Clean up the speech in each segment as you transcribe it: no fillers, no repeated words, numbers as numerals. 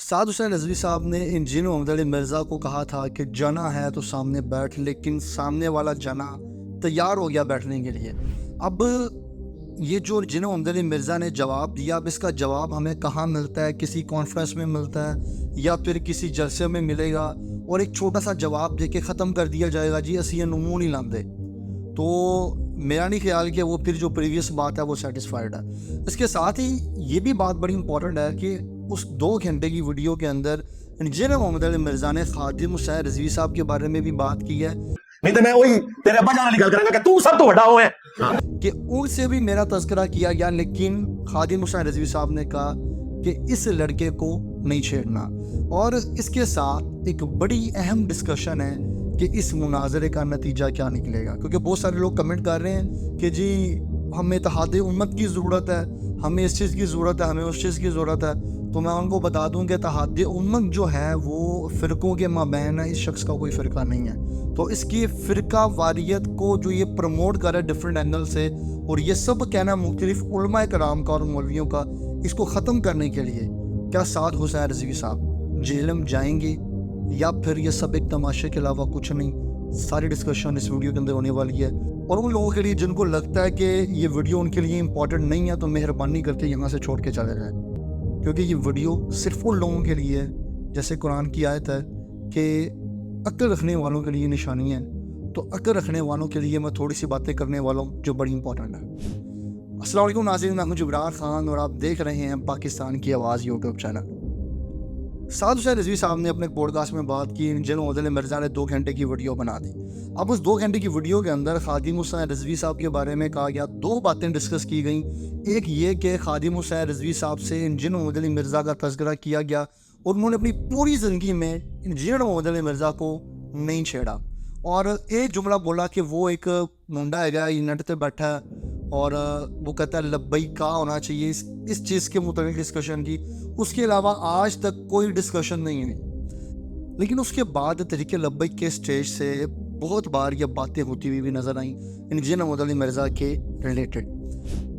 साद हुसैन रिजवी साहब ने इंजीनियर मोहम्मद अली मिर्ज़ा को कहा था कि जना है तो सामने बैठ, लेकिन सामने वाला जना तैयार हो गया बैठने के लिए। अब ये जो इंजीनियर मोहम्मद अली मिर्ज़ा ने जवाब दिया, अब इसका जवाब हमें कहाँ मिलता है? किसी कॉन्फ्रेंस में मिलता है या फिर किसी जलसे में मिलेगा और एक छोटा सा जवाब दे के ख़त्म कर दिया जाएगा, जी असी नमून ही लाते। तो मेरा नहीं ख्याल कि वो फिर जो प्रीवियस बात है वो सेटिस्फाइड है। इसके साथ ही ये भी बात बड़ी इंपॉर्टेंट है कि उस 2 घंटे की वीडियो के अंदर इंजीनियर मोहम्मद अली मिर्ज़ा ने खादिम हुसैन रिजवी साहब के बारे में भी बात की है। नहीं तो मैं वही तेरे अब्बा जान वाली गल करांगा कि तू सब तो बड़ा हो है कि उनसे भी मेरा तज़किरा किया गया, लेकिन खादिम हुसैन रिजवी साहब ने कहा कि इस लड़के को नहीं छेड़ना। और इसके साथ एक बड़ी अहम डिस्कशन है कि इस मुनाजरे का नतीजा क्या निकलेगा, क्योंकि बहुत सारे लोग कमेंट कर रहे हैं कि जी हमें इत्तेहाद उम्मत की ज़रूरत है, हमें इस चीज़ की ज़रूरत है, हमें उस चीज़ की ज़रूरत है। तो मैं उनको बता दूं कि इत्तेहाद उम्मत जो है वो फ़िरक़ों के माबैन है, इस शख्स का कोई फ़िरका नहीं है। तो इसकी फ़िरका वारियत को जो ये प्रमोट कर रहा है डिफरेंट एंगल से, और ये सब कहना मुख्तलिफ उलमा कराम का और मौलवियों का, इसको ख़त्म करने के लिए क्या साद हुसैन रिजवी साहब जेल में जाएंगे या फिर ये सब एक तमाशे के अलावा कुछ नहीं? सारी डिस्कशन इस वीडियो के अंदर होने वाली है। और उन लोगों के लिए जिनको लगता है कि ये वीडियो उनके लिए इंपॉर्टेंट नहीं है, तो मेहरबानी करके यहाँ से छोड़ के चले जाएं, क्योंकि ये वीडियो सिर्फ उन लोगों के लिए है, जैसे कुरान की आयत है कि अक्ल रखने वालों के लिए निशानी है। तो अक्ल रखने वालों के लिए मैं थोड़ी सी बातें करने वाला हूँ जो बड़ी इंपॉर्टेंट है। अस्सलाम वालेकुम नाज़रीन, मैं हूं जुबरार खान और आप देख रहे हैं पाकिस्तान की आवाज़ यूट्यूब चैनल। साद हुसैन रिजवी साहब ने अपने पॉडकास्ट में बात की, इंजीनियर मोहम्मद अली मिर्ज़ा ने 2 घंटे की वीडियो बना दी। अब उस 2 घंटे की वीडियो के अंदर खादिम हुसैन रिजवी साहब के बारे में कहा गया, 2 बातें डिस्कस की गई। एक ये कि खादिम हुसैन रिजवी साहब से इंजीनियर मोहम्मद अली मिर्ज़ा का तज़किरा किया गया और उन्होंने अपनी पूरी ज़िंदगी में इंजीनियर मोहम्मद अली मिर्ज़ा को नहीं छेड़ा। और एक जुमला बोला कि वो एक मुंडा है, नेट पर बैठा है और वो कहता है लब्बई का होना चाहिए, इस चीज़ के मुताबिक डिस्कशन की। उसके अलावा आज तक कोई डिस्कशन नहीं है। लेकिन उसके बाद तरीके लब्बई के स्टेज से बहुत बार ये बातें होती हुई भी नज़र आई इंजीनियर मोहम्मद अली मिर्ज़ा के रिलेटेड।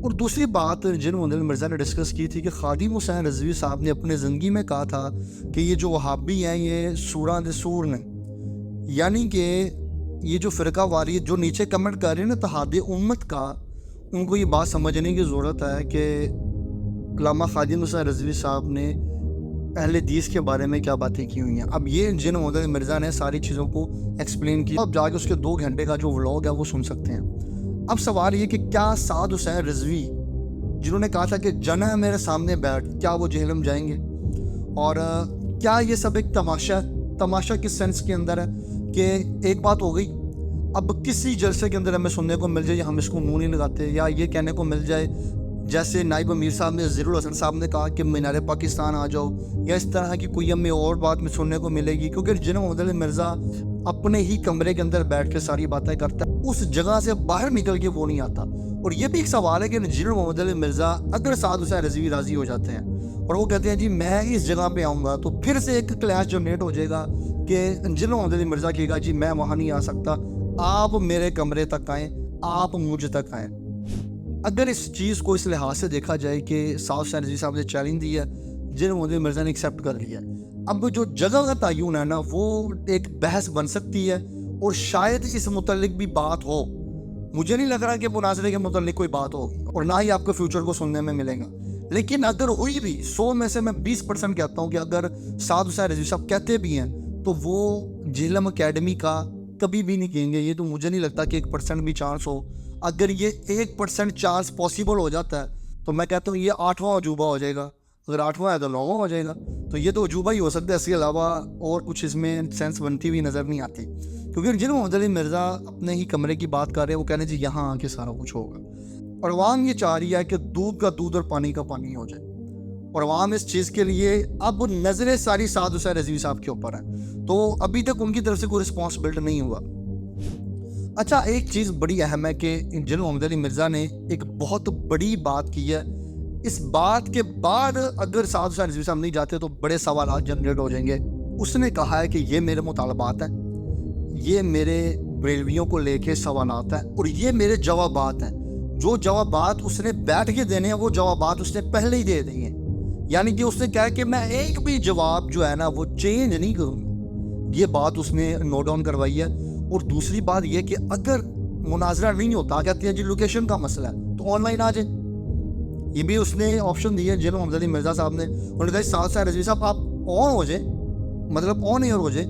और दूसरी बात इंजीनियर मोहम्मद अली मिर्ज़ा ने डिस्कस की थी कि खादिम हुसैन रिजवी साहब ने अपने ज़िंदगी में कहा था कि ये जो वहाबी हैं ये सूरा दे सूर ने, यानी कि ये जो फ़िरका वारी जो नीचे कमेंट कर रहे हैं ना इत्तेहाद उम्मत का, उनको ये बात समझने की ज़रूरत है कि अल्लामा खादिम हुसैन रिजवी साहब ने अहले हदीस के बारे में क्या बातें की हुई हैं। अब ये इंजीनियर मोहम्मद अली मिर्ज़ा ने सारी चीज़ों को एक्सप्लेन किया। अब जाके उसके 2 घंटे का जो व्लॉग है वो सुन सकते हैं। अब सवाल ये कि क्या साद हुसैन रिजवी जिन्होंने कहा था कि जना है मेरे सामने बैठ, क्या वो जेल में जाएंगे? और क्या ये सब एक तमाशा किस सेंस के अंदर है कि एक बात हो गई, अब किसी जलसे के अंदर हमें सुनने को मिल जाए हम इसको मुंह नहीं लगाते, या ये कहने को मिल जाए जैसे नाइब अमीर साहब ने ज़हीरुल हसन साहब ने कहा कि मीनार पाकिस्तान आ जाओ, या इस तरह की कोई हमें और बात में सुनने को मिलेगी, क्योंकि इंजीनियर मोहम्मद अली मिर्ज़ा अपने ही कमरे के अंदर बैठ के सारी बातें करता है, उस जगह से बाहर निकल के वो नहीं आता। और ये भी एक सवाल है कि इंजीनियर मोहम्मद अली मिर्ज़ा अगर साद हुसैन रिजवी राज़ी हो जाते हैं और वो कहते हैं जी मैं इस जगह पे आऊँगा, तो फिर से एक क्लैश जनरेट हो जाएगा कि इंजीनियर मोहम्मद अली मिर्ज़ा कहेगा जी मैं वहाँ नहीं आ सकता, आप मेरे कमरे तक आएँ, आप मुझ तक आएँ। अगर इस चीज़ को इस लिहाज से देखा जाए कि साद हुसैन रिजवी साहब ने चैलेंज दिया, इंजीनियर मोहम्मद अली मिर्ज़ा ने एक्सेप्ट कर लिया, अब जो जगह का तयन है ना वो एक बहस बन सकती है और शायद इस मुतल्लिक भी बात हो। मुझे नहीं लग रहा कि मुनाज़रे के मुतल्लिक कोई बात होगी और ना ही आपको फ्यूचर को सुनने में मिलेगा। लेकिन अगर हुई भी 100 में से मैं 20% कहता हूँ कि अगर साद हुसैन रिजवी साहब कहते भी हैं तो वो झेलम अकेडमी का कभी भी नहीं कहेंगे। ये तो मुझे नहीं लगता कि 1% भी चांस हो। अगर ये 1% चांस पॉसिबल हो जाता है तो मैं कहता हूँ ये 8वां अजूबा हो जाएगा। अगर 8वां है तो 9वां हो जाएगा। तो ये तो अजूबा ही हो सकता है, इसके अलावा और कुछ इसमें सेंस बनती हुई नज़र नहीं आती। क्योंकि इंजीनियर मोहम्मद अली मिर्ज़ा अपने ही कमरे की बात कर रहे हैं, वो कहने जी यहाँ आके सारा कुछ होगा। और अवाम ये चाह रही है कि दूध का दूध और पानी का पानी हो जाए, और अवाम इस चीज़ के लिए अब नज़रें सारी साद हुसैन रिजवी साहब के ऊपर है। तो अभी तक उनकी तरफ से कोई रिस्पॉन्स बिल्ड नहीं हुआ। अच्छा, एक चीज़ बड़ी अहम है कि इंजीनियर मोहम्मद अली मिर्ज़ा ने एक बहुत बड़ी बात की है। इस बात के बाद अगर साद हुसैन रिजवी साहब नहीं जाते तो बड़े सवाल जनरेट हो जाएंगे। उसने कहा है कि ये मेरे मुतालबात हैं, ये मेरे बरेलवियों को लेके सवालात हैं और ये मेरे जवाबात हैं। जो जवाबात उसने बैठ के देने हैं वो जवाबात उसने पहले ही दे दिए हैं। यानी कि उसने कहा कि मैं एक भी जवाब जो है ना वो चेंज नहीं करूँगा। ये बात उसने नोट डाउन करवाई है। और दूसरी बात ये कि अगर मुनाजरा नहीं होता, कहते हैं जी लोकेशन का मसला है, तो ऑनलाइन आ जाए। ये भी उसने ऑप्शन दिया जिन मोहम्मद अली मिर्ज़ा साहब ने। उन्होंने कहा साथ साथ रज़वी साहब आप ऑन हो जाए, मतलब ऑन एयर हो जाए,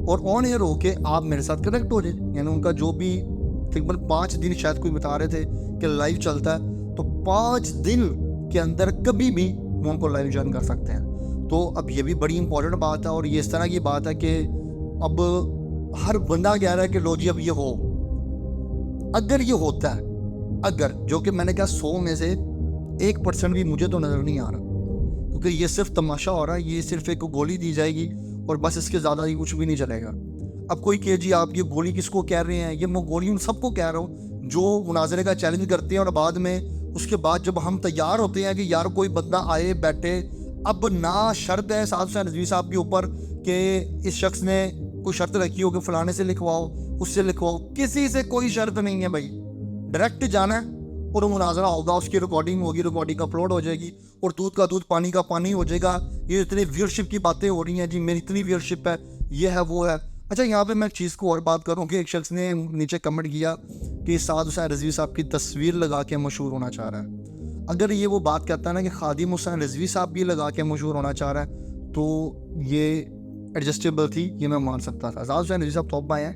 और ऑन एयर होके आप मेरे साथ कनेक्ट हो जाए। यानी उनका जो भी तकरीबन 5 दिन शायद कोई बता रहे थे कि लाइव चलता है, तो 5 दिन के अंदर कभी भी वो उनको लाइव ज्वाइन कर सकते हैं। तो अब ये भी बड़ी इंपॉर्टेंट बात है। और ये इस तरह की बात है कि अब हर बंदा कह रहा है कि लो जी अब ये हो। अगर ये होता है, अगर, जो कि मैंने कहा 100 में से 1% भी मुझे तो नज़र नहीं आ रहा, क्योंकि ये सिर्फ तमाशा हो रहा है। ये सिर्फ एक गोली दी जाएगी और बस इसके ज़्यादा ही कुछ भी नहीं चलेगा। अब कोई कहे जी आप ये गोली किसको कह रहे हैं, ये मैं गोली उन सबको कह रहा हूँ जो मुनाजरे का चैलेंज करते हैं और बाद में उसके बाद जब हम तैयार होते हैं कि यार कोई बंदा आए बैठे। अब ना शर्त है साथ साथ रज़वी साहब के ऊपर कि इस शख्स ने कोई शर्त रखी हो कि फलाने से लिखवाओ, उससे लिखवाओ, किसी से कोई शर्त नहीं है भाई। डायरेक्ट जाना है और मुनाजरा होगा, उसकी रिकॉर्डिंग होगी, रिकॉर्डिंग अपलोड हो जाएगी और दूध का दूध पानी का पानी हो जाएगा। ये इतनी व्यूअरशिप की बातें हो रही हैं जी, मेरी इतनी व्यूअरशिप है, ये है वो है। अच्छा, यहाँ पे मैं एक चीज़ को और बात करूँ कि एक शख्स ने नीचे कमेंट किया कि साद हुसैन रिजवी साहब की तस्वीर लगा के मशहूर होना चाह रहा है। अगर ये वो बात करता है ना कि खादिम हुसैन रिजवी साहब भी लगा के मशहूर होना चाह रहा है, तो ये एडजस्टेबल थी, ये मैं मान सकता था। साद हुसैन रिजवी साहब तौबा हैं,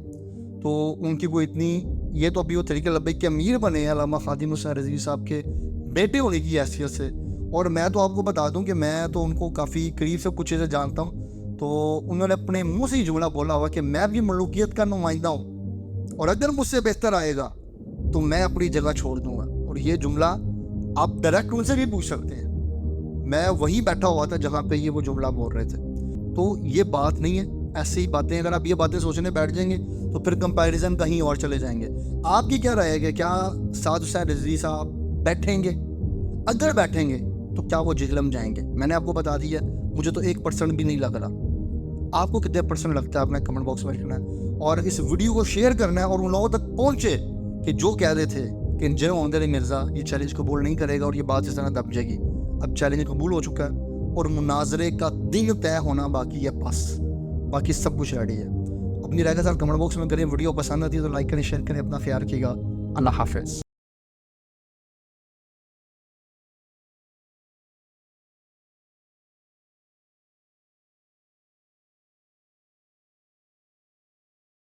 तो उनकी कोई इतनी, ये तो अभी वो तरीके लब्बैक के अमीर बने हैं अल्लामा खादिम हुसैन रिजवी साहब के बेटे होने की हैसियत से। और मैं तो आपको बता दूं कि मैं तो उनको काफ़ी करीब से कुछ चीज़ें जानता हूँ। तो उन्होंने अपने मुंह से ही जुमला बोला हुआ कि मैं भी मलूकियत का नुमाइंदा हूँ और अगर मुझसे बेहतर आएगा तो मैं अपनी जगह छोड़ दूंगा। और ये जुमला आप डायरेक्ट उनसे भी पूछ सकते हैं, मैं वहीं बैठा हुआ था जहाँ पे ये वो जुमला बोल रहे थे। तो ये बात नहीं है, ऐसी ही बातें, अगर आप ये बातें सोचने बैठ जाएंगे तो फिर कंपैरिजन कहीं और चले जाएंगे। आपकी क्या राय है कि क्या साद हुसैन रिजवी साहब बैठेंगे? अगर बैठेंगे तो क्या वो जेहलम जाएंगे? मैंने आपको बता दिया, मुझे तो 1% भी नहीं लग रहा। आपको कितने % लगता है? अपने कमेंट बॉक्स में लिखना है और इस वीडियो को शेयर करना है और उन लोगों तक पहुँचे कि जो कह रहे थे कि जिन मोहम्मद अली मिर्ज़ा ये चैलेंज कबूल नहीं करेगा और ये बात इस तरह दब जाएगी। अब चैलेंज कबूल हो चुका है और मुनाजरे का दिन तय होना बाकी है, बस बाकी सब कुछ रेडी है। अपनी राय के साथ कमेंट बॉक्स में करें। वीडियो पसंद आती है तो लाइक करें, शेयर करें। अपना ख्याल रखिएगा। अल्लाह हाफिज़।